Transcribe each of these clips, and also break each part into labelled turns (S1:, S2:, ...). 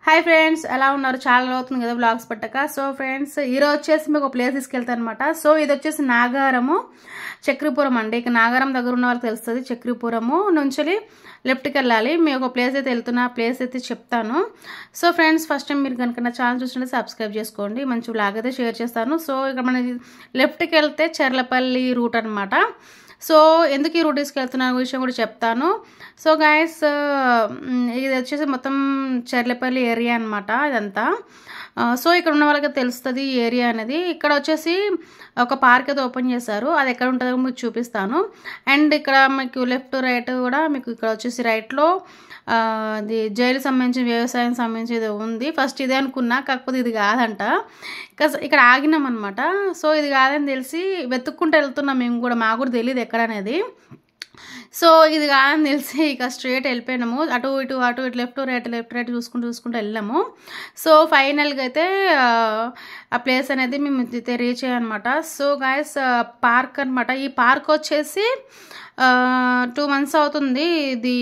S1: Hi friends, ఎలా ఉన్నారు? చాలా రోజులు అవుతుంది కదా బ్లాగ్స్ పెట్టక. సో ఫ్రెండ్స్, ఈరోజు వచ్చేసి మీకు ఒక ప్లేస్ తీసుకెళ్తాను అనమాట. సో ఇది వచ్చేసి నాగారము చక్రపురం అండి. ఇక నాగారం దగ్గర ఉన్న వాళ్ళకి తెలుస్తుంది. చక్రపురము నుంచి లెఫ్ట్కి వెళ్ళాలి. మీకు ఒక ప్లేస్ అయితే వెళ్తున్నా, ప్లేస్ అయితే చెప్తాను. సో ఫ్రెండ్స్, ఫస్ట్ టైం మీరు కనుక నా ఛానల్ చూస్తుంటే సబ్స్క్రైబ్ చేసుకోండి. మంచి బ్లాగ్ అయితే షేర్ చేస్తాను. సో ఇక్కడ మన లెఫ్ట్కి వెళ్తే చర్లపల్లి రూట్ అనమాట. సో ఎందుకు ఈ రూట్ తీసుకెళ్తున్నా విషయం కూడా చెప్తాను. సో గైస్, ఇది వచ్చేసి మొత్తం చర్లపల్లి ఏరియా అనమాట ఇదంతా. సో ఇక్కడ ఉన్న వాళ్ళకి తెలుస్తుంది ఈ ఏరియా అనేది. ఇక్కడ వచ్చేసి ఒక పార్క్ అయితే ఓపెన్ చేశారు. అది ఎక్కడ ఉంటుందో మీకు చూపిస్తాను. అండ్ ఇక్కడ మీకు లెఫ్ట్ రైట్ కూడా మీకు ఇక్కడ వచ్చేసి రైట్లో అది జైలు సంబంధించిన వ్యవసాయం సంబంధించి ఇది ఉంది. ఫస్ట్ ఇదే అనుకున్నా, కాకపోతే ఇది కాదంట. ఇక్కడ ఆగినాం అనమాట. సో ఇది కాదని తెలిసి వెతుక్కుంటూ వెళ్తున్నాం మేము కూడా. మాకు కూడా తెలియదు ఎక్కడ అనేది. సో ఇది కాదని తెలిసి ఇక స్ట్రేట్ వెళ్ళిపోయినాము. అటు ఇటు లెఫ్ట్ రైట్ చూసుకుంటూ వెళ్ళాము. సో ఫైనల్గా అయితే ఆ ప్లేస్ అనేది మేము అయితే రీచ్ అయ్యామన్నమాట. సో గాయస్, పార్క్ అనమాట. ఈ పార్క్ వచ్చేసి 2 months అవుతుంది ఇది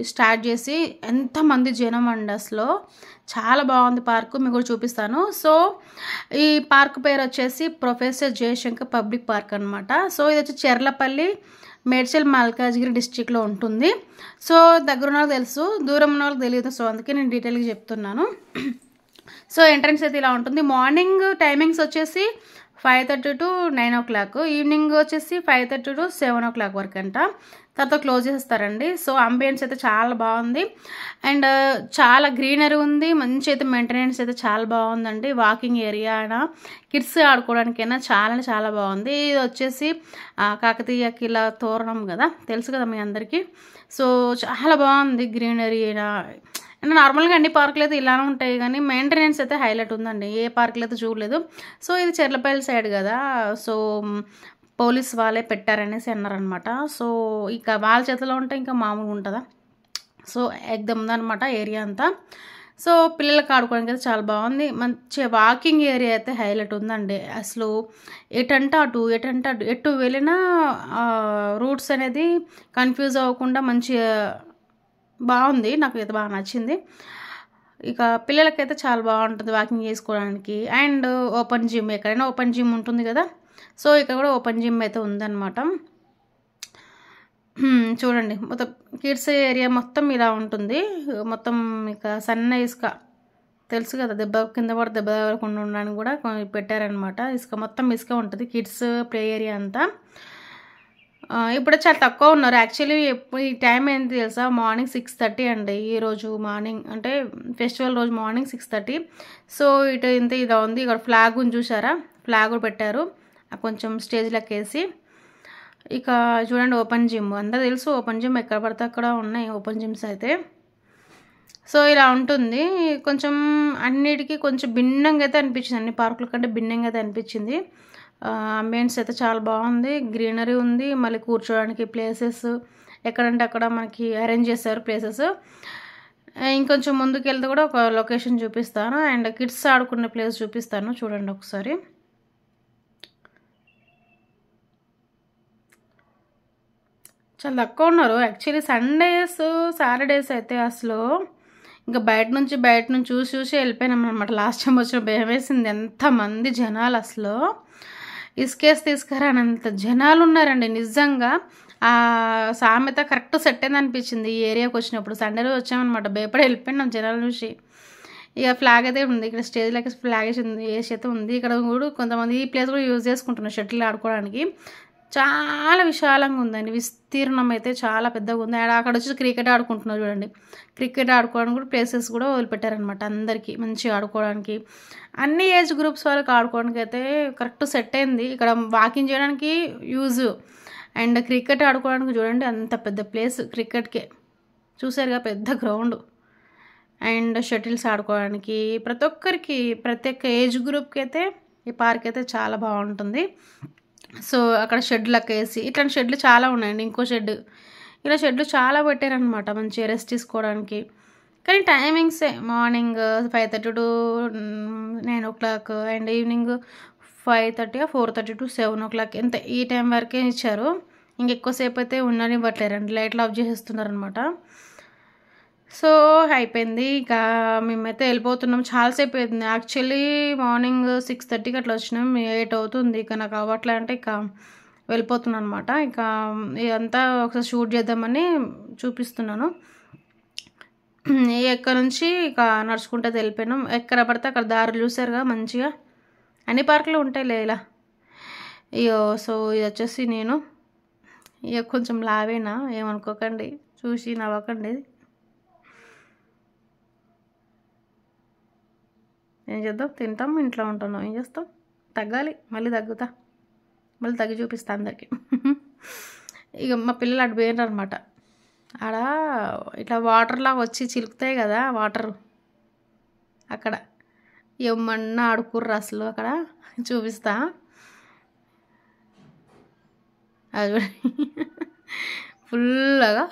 S1: స్టార్ట్ చేసి. ఎంతమంది జనం అండి అసలు. చాలా బాగుంది పార్కు, మీకు కూడా చూపిస్తాను. సో ఈ పార్క్ పేరు వచ్చేసి ప్రొఫెసర్ జయశంకర్ పబ్లిక్ పార్క్ అనమాట. సో ఇది వచ్చి చర్లపల్లి, మేడ్చల్, మల్కాజ్గిరి డిస్ట్రిక్ట్లో ఉంటుంది. సో దగ్గర ఉన్న వాళ్ళకి తెలుసు, దూరం ఉన్న వాళ్ళకి తెలియదు. సో అందుకే నేను డీటెయిల్గా చెప్తున్నాను. సో ఎంట్రన్స్ అయితే ఇలా ఉంటుంది. మార్నింగ్ టైమింగ్స్ వచ్చేసి 5:30 to 9 o'clock, ఈవినింగ్ వచ్చేసి 5:30 to 7 o'clock వరకు అంట. తర్వాత క్లోజ్ చేస్తారండి. సో అంబియన్స్ అయితే చాలా బాగుంది. అండ్ చాలా గ్రీనరీ ఉంది. మంచి అయితే మెయింటెనెన్స్ అయితే చాలా బాగుందండి. వాకింగ్ ఏరియా అయినా కిడ్స్ ఆడుకోవడానికైనా చాలా బాగుంది. ఇది వచ్చేసి కాకతీయ కిలా తోరణం కదా, తెలుసు కదా మీ అందరికీ. సో చాలా బాగుంది గ్రీనరీ అయినా. అంటే నార్మల్గా అన్ని పార్కులు అయితే ఇలానే ఉంటాయి, కానీ మెయింటెనెన్స్ అయితే హైలైట్ ఉందండి. ఏ పార్కులు అయితే చూడలేదు. సో ఇది చర్లపల్లి సైడ్ కదా, సో పోలీస్ వాళ్ళే పెట్టారనేసి అన్నారనమాట. సో ఇక వాళ్ళ చేతిలో ఉంటే ఇంకా మామూలుగా ఉంటుందా. సో ఎగ్దమ్ ఉందనమాట ఏరియా అంతా. సో పిల్లలకి ఆడుకోవడానికి అయితే చాలా బాగుంది. మంచి వాకింగ్ ఏరియా అయితే హైలైట్ ఉందండి. అసలు ఎటంటే అటు ఎటు వెళ్ళినా రూట్స్ అనేది కన్ఫ్యూజ్ అవ్వకుండా మంచి బాగుంది. నాకు అయితే బాగా నచ్చింది. ఇక పిల్లలకైతే చాలా బాగుంటుంది వాకింగ్ చేసుకోవడానికి. అండ్ ఓపెన్ జిమ్, ఎక్కడైనా ఓపెన్ జిమ్ ఉంటుంది కదా. సో ఇక్కడ కూడా ఓపెన్ జిమ్ అయితే ఉందన్నమాట. చూడండి, మొత్తం కిడ్స్ ఏరియా మొత్తం ఇలా ఉంటుంది. మొత్తం ఇక సన్న ఇసుక, తెలుసు కదా, కింద పడి దెబ్బ తగలకుండా ఉండడానికి కూడా పెట్టారనమాట. ఇసుక మొత్తం ఇసుక ఉంటుంది కిడ్స్ ప్లే ఏరియా అంతా. ఇప్పుడు చాలా తక్కువ ఉన్నారు యాక్చువల్లీ. ఈ టైం ఏంటి తెలుసా? మార్నింగ్ 6:30 అండి. ఈరోజు మార్నింగ్ అంటే ఫెస్టివల్ రోజు మార్నింగ్ 6:30. సో ఇటు ఇంత ఇలా ఉంది. ఇక్కడ ఫ్లాగ్ ఉంది చూసారా, ఫ్లాగ్ పెట్టారు కొంచెం స్టేజ్ లెక్కేసి. ఇక చూడండి ఓపెన్ జిమ్, అందరూ తెలుసు ఓపెన్ జిమ్ ఎక్కడ పడితే అక్కడ ఉన్నాయి ఓపెన్ జిమ్స్ అయితే. సో ఇలా ఉంటుంది. కొంచెం అన్నిటికీ కొంచెం భిన్నంగా అయితే అనిపించింది, అన్ని పార్కుల కంటే భిన్నంగా అయితే అనిపించింది. అంబియన్స్ అయితే చాలా బాగుంది. గ్రీనరీ ఉంది. మళ్ళీ కూర్చోడానికి ప్లేసెస్ ఎక్కడంటే అక్కడ మనకి అరేంజ్ చేశారు ప్లేసెస్. ఇంకొంచెం ముందుకు వెళ్తే కూడా ఒక లొకేషన్ చూపిస్తాను. అండ్ కిడ్స్ ఆడుకునే ప్లేస్ చూపిస్తాను, చూడండి ఒకసారి. చాలా తక్కువ ఉన్నారు యాక్చువల్లీ. సండేస్ సాటర్డేస్ అయితే అసలు ఇంకా బయట నుంచి చూసి వెళ్ళిపోయినాం అనమాట. లాస్ట్ టైం వచ్చిన భయం వేసింది, ఎంతమంది జనాలు అసలు. ఇసుకేసి తీసుకురానంత జనాలు ఉన్నారండి నిజంగా. సామెత కరెక్ట్ సెట్ అయింది అనిపించింది ఈ ఏరియాకి వచ్చినప్పుడు. సండే రోజు వచ్చామన్నమాట, భయపడి వెళ్ళిపోయినాం జనాల చూసి. ఇక ఫ్లాగ్ అయితే ఉంది ఇక్కడ, స్టేజ్ లెక్క ఫ్లాగ్ వేసి అయితే ఉంది. ఇక్కడ కూడా కొంతమంది ఈ ప్లేస్ కూడా యూజ్ చేసుకుంటున్నారు షటిల్ ఆడుకోవడానికి. చాలా విశాలంగా ఉందండి, విస్తీర్ణం అయితే చాలా పెద్దగా ఉంది. అక్కడ వచ్చి క్రికెట్ ఆడుకుంటున్నారు చూడండి. క్రికెట్ ఆడుకోవడానికి కూడా ప్లేసెస్ కూడా వదిలిపెట్టారనమాట అందరికీ మంచిగా ఆడుకోవడానికి. అన్ని ఏజ్ గ్రూప్స్ వాళ్ళకి ఆడుకోవడానికి అయితే కరెక్ట్ సెట్ అయింది. ఇక్కడ వాకింగ్ చేయడానికి యూజ్, అండ్ క్రికెట్ ఆడుకోవడానికి చూడండి అంత పెద్ద ప్లేస్ క్రికెట్కే. చూసారుగా పెద్ద గ్రౌండ్. అండ్ షటిల్స్ ఆడుకోవడానికి ప్రతి ఒక్క ఏజ్ గ్రూప్కి అయితే ఈ పార్క్ అయితే చాలా బాగుంటుంది. సో అక్కడ షెడ్లకు వేసి, ఇట్లాంటి షెడ్లు చాలా ఉన్నాయండి. ఇంకో షెడ్, ఇలా షెడ్లు చాలా పెట్టారనమాట మంచిగా రెస్ట్ తీసుకోవడానికి. కానీ టైమింగ్సే morning 5:30 to 9 o'clock and evening 5:30 or 4:30 to 7 o'clock ఎంత ఈ టైం వరకే ఇచ్చారు. ఇంకెక్కువసేపు అయితే ఉండనివ్వట్లేరండి, లైట్లు ఆఫ్ చేసేస్తున్నారనమాట. సో అయిపోయింది. ఇక మేమైతే వెళ్ళిపోతున్నాం. చాలాసేపు అయింది. యాక్చువల్లీ మార్నింగ్ 6:30కి అట్లా వచ్చినాం. 8 అవుతుంది. ఇక నాకు అవ్వట్లే అంటే ఇక వెళ్ళిపోతున్నాను అనమాట. ఇక ఇదంతా ఒకసారి షూట్ చేద్దామని చూపిస్తున్నాను. ఎక్కడ నుంచి ఇక నడుచుకుంటే వెళ్ళిపోయినాం. ఎక్కడ పడితే అక్కడ దారులు చూసారుగా మంచిగా. అన్ని పార్కులు ఉంటాయిలే ఇలా. అయ్యో సో ఇది వచ్చేసి నేను ఇక కొంచెం లావేనా ఏమనుకోకండి, చూసి నవ్వకండి. ఏం చేద్దాం, తింటాం, ఇంట్లో ఉంటున్నాం, ఏం చేస్తాం, తగ్గాలి, మళ్ళీ తగ్గుతా, మళ్ళీ తగ్గి చూపిస్తా అందరికి. ఇక మా పిల్లలు అటు పోయినారు అనమాట. ఆడ ఇట్లా వాటర్లాగా వచ్చి చిలుకుతాయి కదా వాటర్, అక్కడ ఏమన్నా ఆడుకుర్రు అసలు. అక్కడ చూపిస్తా, అది ఫుల్గా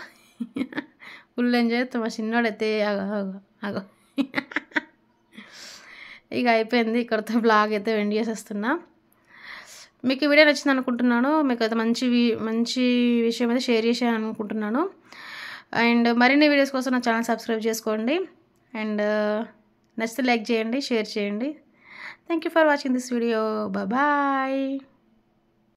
S1: ఫుల్ ఎంజాయ్ చేస్తాం. మా చిన్నోడైతే అగో ఇక అయిపోయింది. ఇక్కడతో బ్లాగ్ అయితే ఎండ్ చేసేస్తున్నా. మీకు ఈ వీడియో నచ్చింది అనుకుంటున్నాను. మీకు అయితే మంచి విషయం అయితే షేర్ చేసాను అనుకుంటున్నాను. అండ్ మరిన్ని వీడియోస్ కోసం నా ఛానల్ సబ్స్క్రైబ్ చేసుకోండి. అండ్ నచ్చితే లైక్ చేయండి, షేర్ చేయండి. Thank you for watching this video. Bye.